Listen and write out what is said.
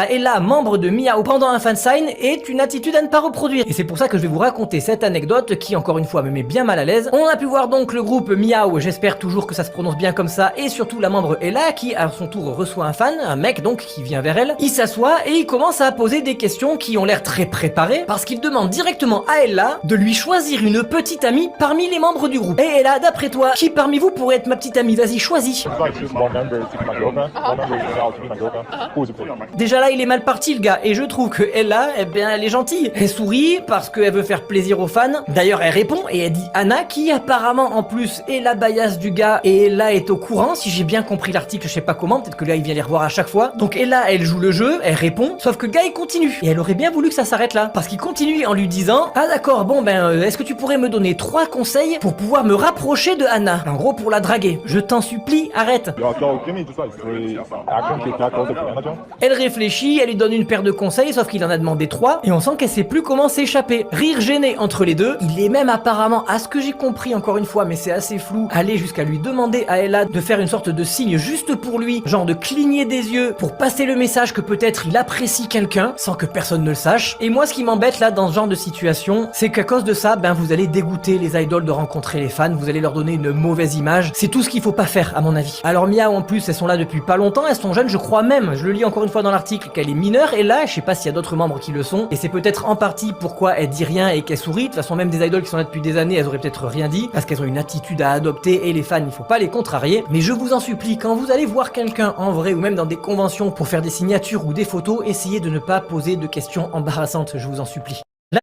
à Ella, membre de Miao, pendant un fansign est une attitude à ne pas reproduire. Et c'est pour ça que je vais vous raconter cette anecdote qui, encore une fois, me met bien mal à l'aise. On a pu voir donc le groupe Miao, j'espère toujours que ça se prononce bien comme ça, et surtout la membre Ella qui, à son tour, reçoit un fan, un mec donc, qui vient vers elle. Il s'assoit et il commence à poser des questions qui ont l'air très préparées, parce qu'il demande directement à Ella de lui choisir une petite amie parmi les membres du groupe. Et Ella, d'après toi, qui parmi vous pourrait être ma petite amie? Vas-y, choisis. Déjà là, il est mal parti le gars, et je trouve que Ella, eh bien, elle est gentille. Elle sourit parce qu'elle veut faire plaisir aux fans. D'ailleurs, elle répond et elle dit Anna, qui apparemment en plus est la baillasse du gars, et Ella est au courant, si j'ai bien compris l'article, je sais pas comment, peut-être que là il vient les revoir à chaque fois. Donc Ella, elle joue le jeu, elle répond, sauf que le gars il continue. Et elle aurait bien voulu que ça s'arrête là, parce qu'il continue en lui disant ah d'accord, bon ben, est-ce que tu pourrais me donner 3 conseils pour pouvoir me rapprocher de Anna? En gros, pour la draguer. Je t'en supplie, arrête. Elle réfléchit, elle lui donne une paire de conseils, sauf qu'il en a demandé 3, et on sent qu'elle sait plus comment s'échapper. Rire gêné entre les deux, il est même apparemment, à ce que j'ai compris encore une fois, mais c'est assez flou, aller jusqu'à lui demander à Ella de faire une sorte de signe juste pour lui, genre de cligner des yeux, pour passer le message que peut-être il apprécie quelqu'un, sans que personne ne le sache. Et moi, ce qui m'embête là, dans ce genre de situation, c'est qu'à cause de ça, ben vous allez dégoûter les idoles de rencontrer les fans, vous allez leur donner une mauvaise image, c'est tout ce qu'il faut pas faire à mon avis. Alors Miao en plus, elles sont là depuis pas longtemps, elles sont jeunes, je crois même, je le lis encore une fois dans l'article, qu'elle est mineure, et là, je sais pas s'il y a d'autres membres qui le sont, et c'est peut-être en partie pourquoi elle dit rien et qu'elle sourit. De toute façon, même des idoles qui sont là depuis des années, elles auraient peut-être rien dit, parce qu'elles ont une attitude à adopter, et les fans, il faut pas les contrarier. Mais je vous en supplie, quand vous allez voir quelqu'un en vrai, ou même dans des conventions pour faire des signatures ou des photos, essayez de ne pas poser de questions embarrassantes, je vous en supplie.